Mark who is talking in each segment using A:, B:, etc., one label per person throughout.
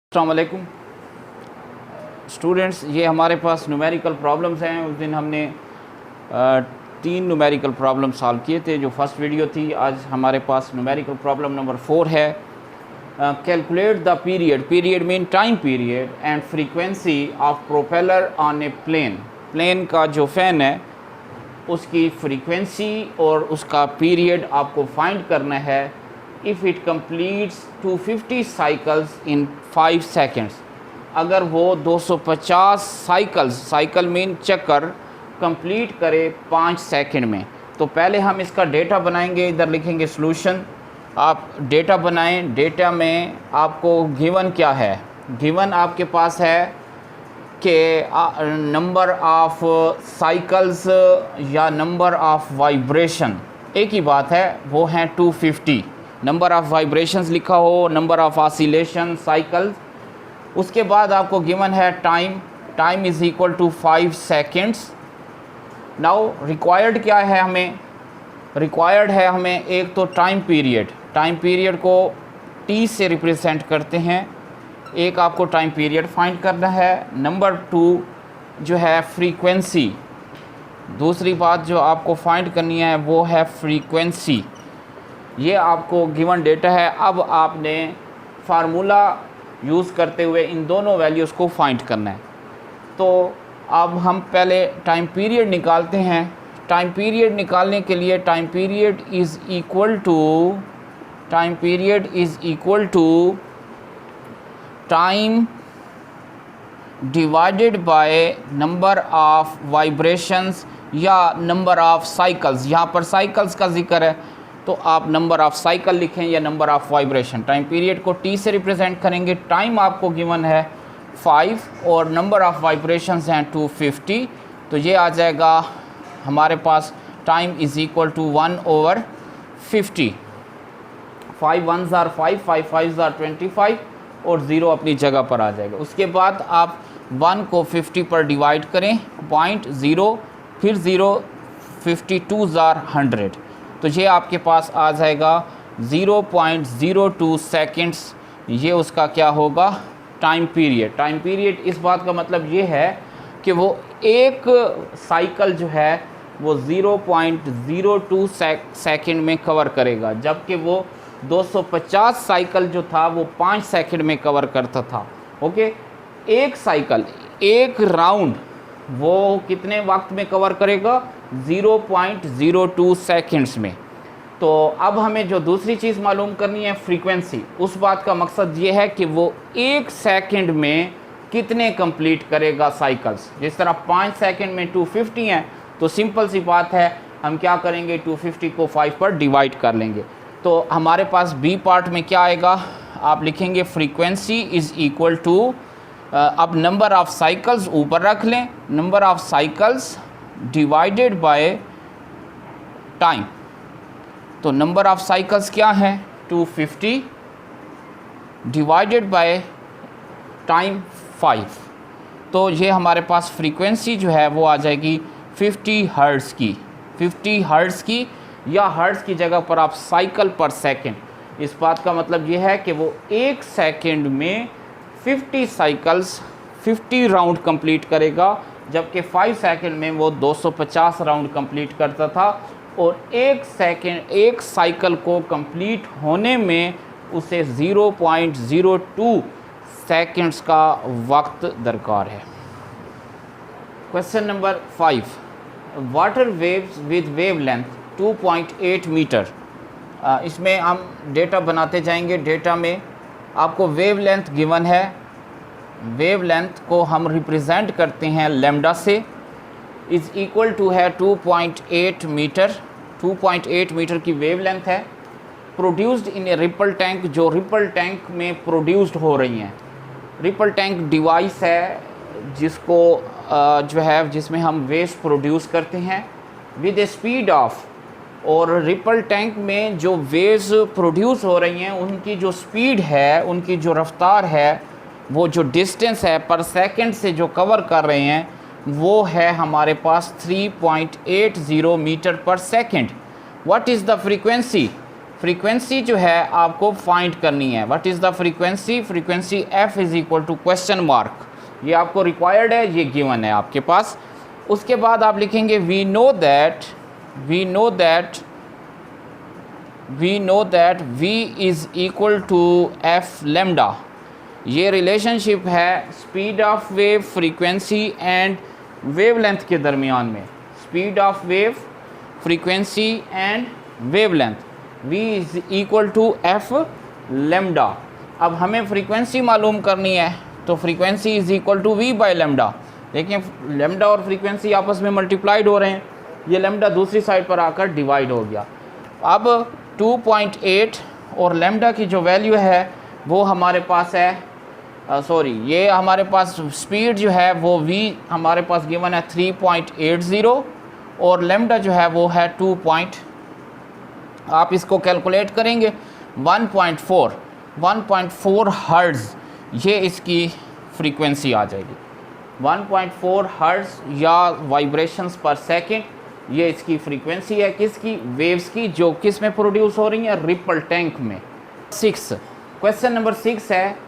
A: अस्सलाम वालेकुम स्टूडेंट्स, ये हमारे पास न्यूमेरिकल प्रॉब्लम्स हैं। उस दिन हमने 3 न्यूमेरिकल प्रॉब्लम सॉल्व किए थे जो फर्स्ट वीडियो थी। आज हमारे पास न्यूमेरिकल प्रॉब्लम नंबर 4 है। Calculate the period mean time period and frequency of propeller on a plane का जो फ़ैन है उसकी फ्रीक्वेंसी और उसका पीरियड आपको फाइंड करना है। If it completes 250 cycles in 5 seconds, अगर वो 250 साइकिल मीन चक्कर कंप्लीट करे 5 सेकंड में। तो पहले हम इसका डेटा बनाएंगे। इधर लिखेंगे सॉल्यूशन। आप डेटा बनाएं। डेटा में आपको गिवन क्या है? गिवन आपके पास है कि नंबर ऑफ साइकिल्स या नंबर ऑफ वाइब्रेशन एक ही बात है, वो हैं 250। नंबर ऑफ़ वाइब्रेशंस लिखा हो, नंबर ऑफ़ ऑसिलेशन, साइकिल्स। उसके बाद आपको गिवन है time is equal to 5 seconds. Now required क्या है हमें? रिक्वायर्ड है हमें एक तो टाइम पीरियड को टी से रिप्रेजेंट करते हैं। एक आपको टाइम पीरियड फाइंड करना है। नंबर 2 जो है फ्रीक्वेंसी। दूसरी बात जो आपको फाइंड करनी है वो है फ्रीक्वेंसी। ये आपको गिवन डेटा है। अब आपने फार्मूला यूज़ करते हुए इन दोनों वैल्यूज़ को फाइंड करना है। तो अब हम पहले टाइम पीरियड निकालते हैं। टाइम पीरियड निकालने के लिए time period is equal to time divided by number of vibrations या नंबर ऑफ़ साइकिल्स। यहाँ पर साइकिल्स का जिक्र है तो आप नंबर ऑफ़ साइकिल लिखें या number of vibration. Time period को टी से रिप्रेजेंट करेंगे। टाइम आपको गिवन है 5 और नंबर ऑफ़ वाइब्रेशंस हैं 250। तो ये आ जाएगा हमारे पास time is equal to 1/50। 5 1s are 5, 5 5s are 25 और 0 अपनी जगह पर आ जाएगा। उसके बाद आप 1 को 50 पर डिवाइड करें, 0.0 फिर 0, 52s are 100। तो ये आपके पास आ जाएगा 0.02 सेकेंड्स। ये उसका क्या होगा? Time period. इस बात का मतलब ये है कि वो एक साइकिल जो है वो 0.02 सेकेंड में कवर करेगा, जबकि वो 250 साइकिल जो था वो 5 सेकेंड में कवर करता था। ओके, एक साइकिल, एक राउंड वो कितने वक्त में कवर करेगा? 0.02 सेकेंड्स में। तो अब हमें जो दूसरी चीज़ मालूम करनी है फ्रीक्वेंसी। उस बात का मकसद ये है कि वो एक सेकंड में कितने कंप्लीट करेगा साइकिल्स। जिस तरह 5 सेकंड में 250 हैं तो सिंपल सी बात है, हम क्या करेंगे? 250 को 5 पर डिवाइड कर लेंगे। तो हमारे पास बी पार्ट में क्या आएगा? आप लिखेंगे फ्रीक्वेंसी इज़ इक्वल टू, अब नंबर ऑफ़ साइकिल्स ऊपर रख लें, number of cycles divided by time. तो नंबर ऑफ़ साइकिल्स क्या है? 250 डिवाइडेड बाय टाइम 5। तो ये हमारे पास फ्रीक्वेंसी जो है वो आ जाएगी 50 हर्ट्ज़ की। 50 हर्ट्ज़ की, या हर्ट्ज़ की जगह पर आप साइकिल पर सेकंड। इस बात का मतलब ये है कि वो एक सेकंड में 50 साइकिल्स 50 राउंड कंप्लीट करेगा, जबकि 5 सेकंड में वो 250 राउंड कंप्लीट करता था। और एक साइकिल को कंप्लीट होने में उसे 0.02 सेकंड्स का वक्त दरकार है। Question number 5, water waves with wavelength 2.8 meter. इसमें हम डेटा बनाते जाएंगे। डेटा में आपको वेवलेंथ गिवन है। वेवलेंथ को हम रिप्रेजेंट करते हैं लैम्डा से। इज़ इक्वल टू है 2.8 मीटर। 2.8 मीटर की वेवलेंथ है। Produced in a ripple tank, जो रिपल टैंक में प्रोड्यूस्ड हो रही हैं। रिपल टैंक डिवाइस है जिसको जो है जिसमें हम वेव्स प्रोड्यूस करते हैं विद ए स्पीड ऑफ, और रिपल टैंक में जो वेव्स प्रोड्यूस हो रही हैं उनकी जो स्पीड है, उनकी जो रफ्तार है, वो जो डिस्टेंस है पर सेकंड से जो कवर कर रहे हैं वो है हमारे पास 3.80 मीटर पर second. What is the frequency? Frequency जो है आपको फाइंड करनी है। What is the frequency? Frequency f is equal to question mark, ये आपको रिक्वायर्ड है, ये गिवन है आपके पास। उसके बाद आप लिखेंगे we know that v is equal to f lambda. ये रिलेशनशिप है speed of wave, frequency and wavelength के दरमियान में। Speed of wave, frequency and wavelength, v is equal to f lambda. अब हमें फ्रीक्वेंसी मालूम करनी है, तो frequency is equal to v by lambda. देखिए लैम्डा और फ्रीक्वेंसी आपस में मल्टीप्लाइड हो रहे हैं, ये लैम्डा दूसरी साइड पर आकर डिवाइड हो गया। अब 2.8 और लैम्डा की जो वैल्यू है वो हमारे पास है, ये हमारे पास स्पीड जो है वो v हमारे पास गिवन है 3.80 और लैम्डा जो है वो है 2. आप इसको कैलकुलेट करेंगे 1.4 हर्ट्ज़, ये इसकी फ्रीक्वेंसी आ जाएगी। 1.4 हर्ट्ज़ या वाइब्रेशंस पर सेकंड, ये इसकी फ्रीक्वेंसी है किसकी? वेव्स की, जो किस में प्रोड्यूस हो रही है? रिपल टैंक में। 6 क्वेश्चन नंबर 6 है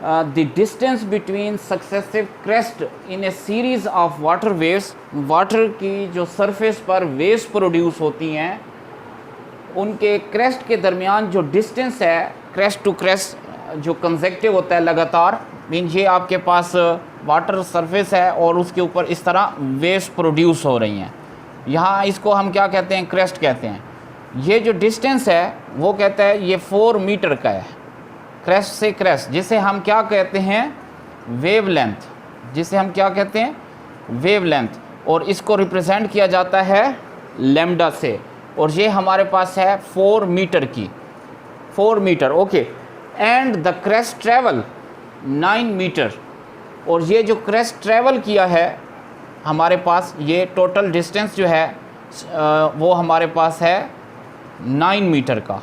A: the distance between successive crest in A series of water waves. Water की जो सरफेस पर वेव्स प्रोड्यूस होती हैं उनके क्रेस्ट के दरमियान जो डिस्टेंस है, क्रेस्ट टू क्रेस्ट जो कंसेक्टिव होता है लगातार, मीन ये आपके पास वाटर सरफेस है और उसके ऊपर इस तरह वेव्स प्रोड्यूस हो रही हैं। यहाँ इसको हम क्या कहते हैं? क्रेस्ट कहते हैं। ये जो डिस्टेंस है वो कहता है ये 4 मीटर का है, क्रेस्ट से क्रेस्ट, जिसे हम क्या कहते हैं? वेवलेंथ, जिसे हम क्या कहते हैं? वेवलेंथ। और इसको रिप्रेजेंट किया जाता है लैम्डा से, और ये हमारे पास है 4 मीटर की, 4 meter, okay. And the crest travel 9 meter, और ये जो क्रेस्ट ट्रेवल किया है हमारे पास, ये टोटल डिस्टेंस जो है वो हमारे पास है 9 मीटर का,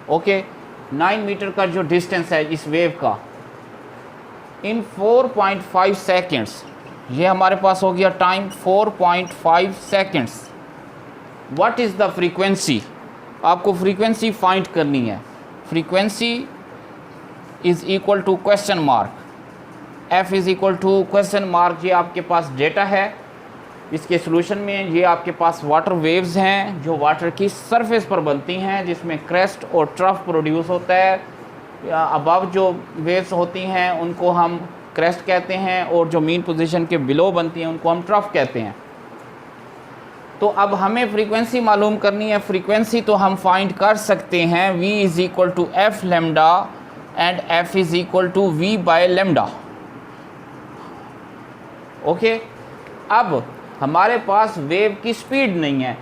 A: ओके। 9 मीटर का जो डिस्टेंस है इस वेव का इन 4.5 सेकेंड्स, ये हमारे पास हो गया time 4.5 seconds. What is the frequency? आपको फ्रीक्वेंसी फाइंड करनी है। Frequency is equal to question mark, f is equal to question mark. ये आपके पास डेटा है, इसके सोल्यूशन में ये आपके पास वाटर वेव्स हैं जो वाटर की सरफेस पर बनती हैं, जिसमें क्रेस्ट और ट्रफ प्रोड्यूस होता है। अबव जो वेव्स होती हैं उनको हम क्रेस्ट कहते हैं, और जो मीन पोजीशन के बिलो बनती हैं उनको हम ट्रफ कहते हैं। तो अब हमें फ्रीक्वेंसी मालूम करनी है। फ्रीक्वेंसी तो हम फाइंड कर सकते हैं, v is equal to f lambda and f is equal to v by lambda, okay. अब हमारे पास वेव की स्पीड नहीं है,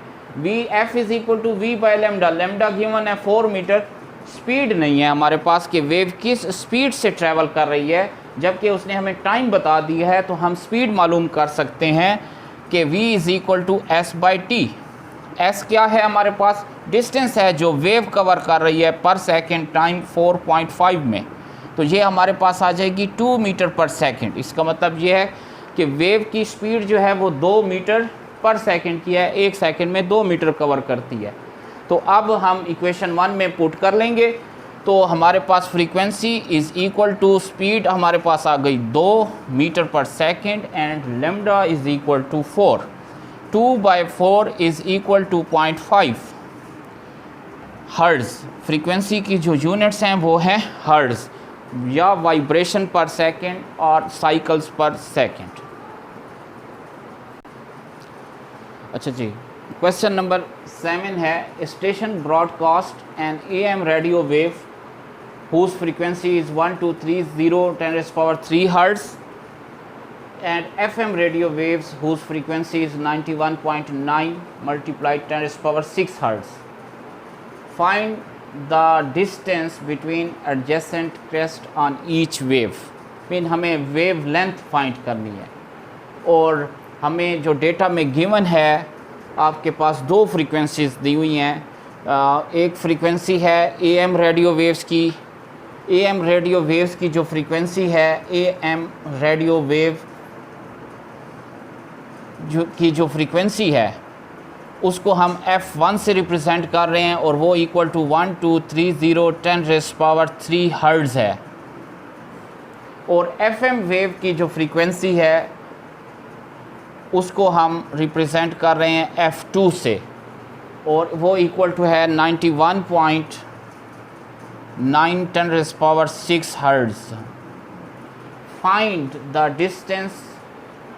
A: f is equal to v by lambda, lambda given है 4 मीटर, स्पीड नहीं है हमारे पास कि वेव किस स्पीड से ट्रैवल कर रही है, जबकि उसने हमें टाइम बता दी है। तो हम स्पीड मालूम कर सकते हैं कि v is equal to s by T. s क्या है? हमारे पास डिस्टेंस है जो वेव कवर कर रही है पर सेकेंड टाइम 4.5 में, तो ये हमारे पास आ जाएगी 2 मीटर पर सेकेंड। इसका मतलब ये है कि वेव की स्पीड जो है वो 2 मीटर पर सेकेंड की है, 1 सेकेंड में 2 मीटर कवर करती है। तो अब हम इक्वेशन 1 में पुट कर लेंगे, तो हमारे पास frequency is equal to speed हमारे पास आ गई 2 metre per second and lambda is equal to 4। 2/4 is equal to 0.5 hertz. Frequency की जो यूनिट्स हैं वो हैं हर्ट्ज़ या वाइब्रेशन पर सेकेंड और साइकिल्स पर सेकेंड। अच्छा जी, क्वेश्चन नंबर 7 है station broadcast an AM radio wave whose frequency is 1230 10⁻³ Hz and FM radio waves whose frequency is 91.9 multiplied 10⁻⁶ Hz. Find the distance between adjacent crest on each wave. Mean हमें wave length find करनी है, और हमें जो data में given है आपके पास 2 frequencies दी हुई हैं। एक फ्रीक्वेंसी है AM रेडियो वेव्स की। AM रेडियो वेव्स की जो फ्रीक्वेंसी है, AM रेडियो वेव की जो फ्रीक्वेंसी है उसको हम F1 से रिप्रेजेंट कर रहे हैं और वो इक्वल टू 1230 10⁻³ हर्ट्ज़ है। और FM वेव की जो फ्रीक्वेंसी है उसको हम रिप्रेजेंट कर रहे हैं F2 से और वो इक्वल टू है 91.9 10⁻⁶ hertz. Find the distance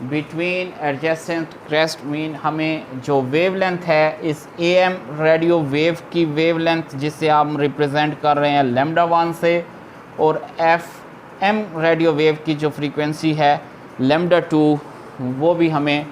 A: between adjacent crest mean, हमें जो वेवलेंथ है इस AM रेडियो वेव की वेवलेंथ जिसे हम रिप्रेजेंट कर रहे हैं λ1 से, और FM रेडियो वेव की जो फ्रीक्वेंसी है λ2 वो भी हमें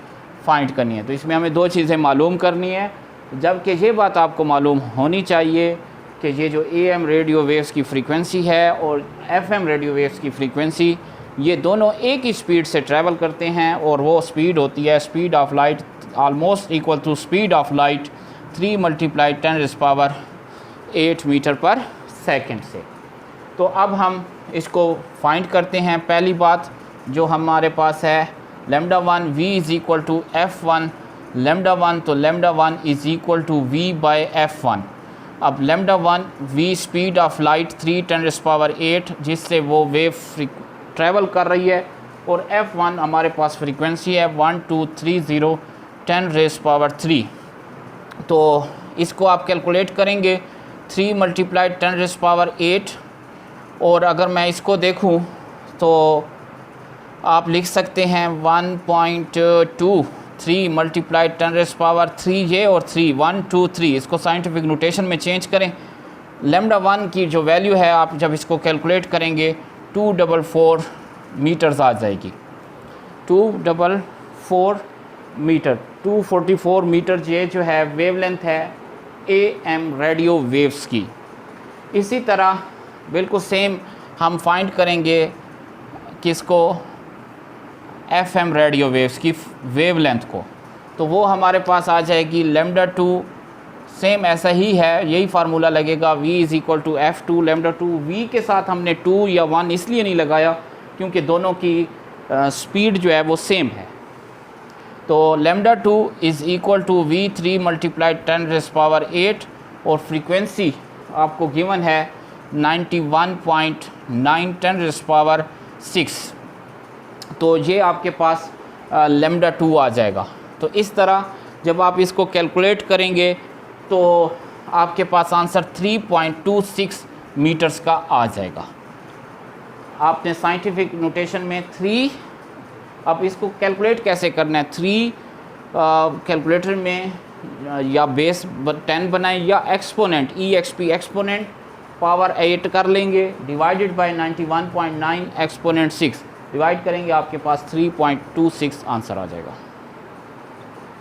A: फाइंड करनी है। तो इसमें हमें दो चीज़ें मालूम करनी है, जबकि ये बात आपको मालूम होनी चाहिए कि ये जो AM रेडियो वेव्स की फ्रीक्वेंसी है और FM रेडियो वेव्स की फ्रीक्वेंसी ये दोनों एक ही स्पीड से ट्रैवल करते हैं और वो स्पीड होती है speed of light almost equal to speed of light 3 × 10⁸ meter पर सेकंड से। तो अब हम इसको फाइंड करते हैं। पहली बात जो हमारे पास है λ1 v is equal to F1 λ1, तो λ1 इज़ इक्वल टू v/F1। अब λ1 v स्पीड ऑफ लाइट 3 × 10⁸ जिससे वो वेव ट्रैवल कर रही है, और F1 हमारे पास फ्रीक्वेंसी है 1230 10⁻³। तो इसको आप कैलकुलेट करेंगे 3 × 10⁸, और अगर मैं इसको देखूं तो आप लिख सकते हैं 1.23 × 10⁻³ ये और 3 1 2 3 इसको साइंटिफिक नोटेशन में चेंज करें। λ1 की जो वैल्यू है आप जब इसको कैलकुलेट करेंगे 244 मीटर्स आ जाएगी। 244 मीटर 244 मीटर ये जो है वेवलेंथ है AM रेडियो वेव्स की। इसी तरह बिल्कुल सेम हम फाइंड करेंगे किसको, FM रेडियो वेव्स की वेवलेंथ को, तो वो हमारे पास आ जाएगी λ2 सेम ऐसा ही है, यही फार्मूला लगेगा v is equal to F2 λ2। v के साथ हमने 2 या 1 इसलिए नहीं लगाया क्योंकि दोनों की स्पीड जो है वो सेम है। तो λ2 इज़ इक्वल टू v 3 × 10⁸, और फ्रीक्वेंसी आपको गिवन है 91.9 10⁻⁶। तो ये आपके पास λ2 आ जाएगा। तो इस तरह जब आप इसको कैलकुलेट करेंगे तो आपके पास आंसर 3.26 मीटर्स का आ जाएगा। आपने साइंटिफिक नोटेशन में 3, अब इसको कैलकुलेट कैसे करना है, 3 कैलकुलेटर में या बेस 10 बनाएं या एक्सपोनेंट EXP एक्सपोनेंट पावर 8 कर लेंगे, डिवाइडेड बाय 91.9 एक्सपोनेंट 6 डिवाइड करेंगे, आपके पास 3.26 आंसर आ जाएगा।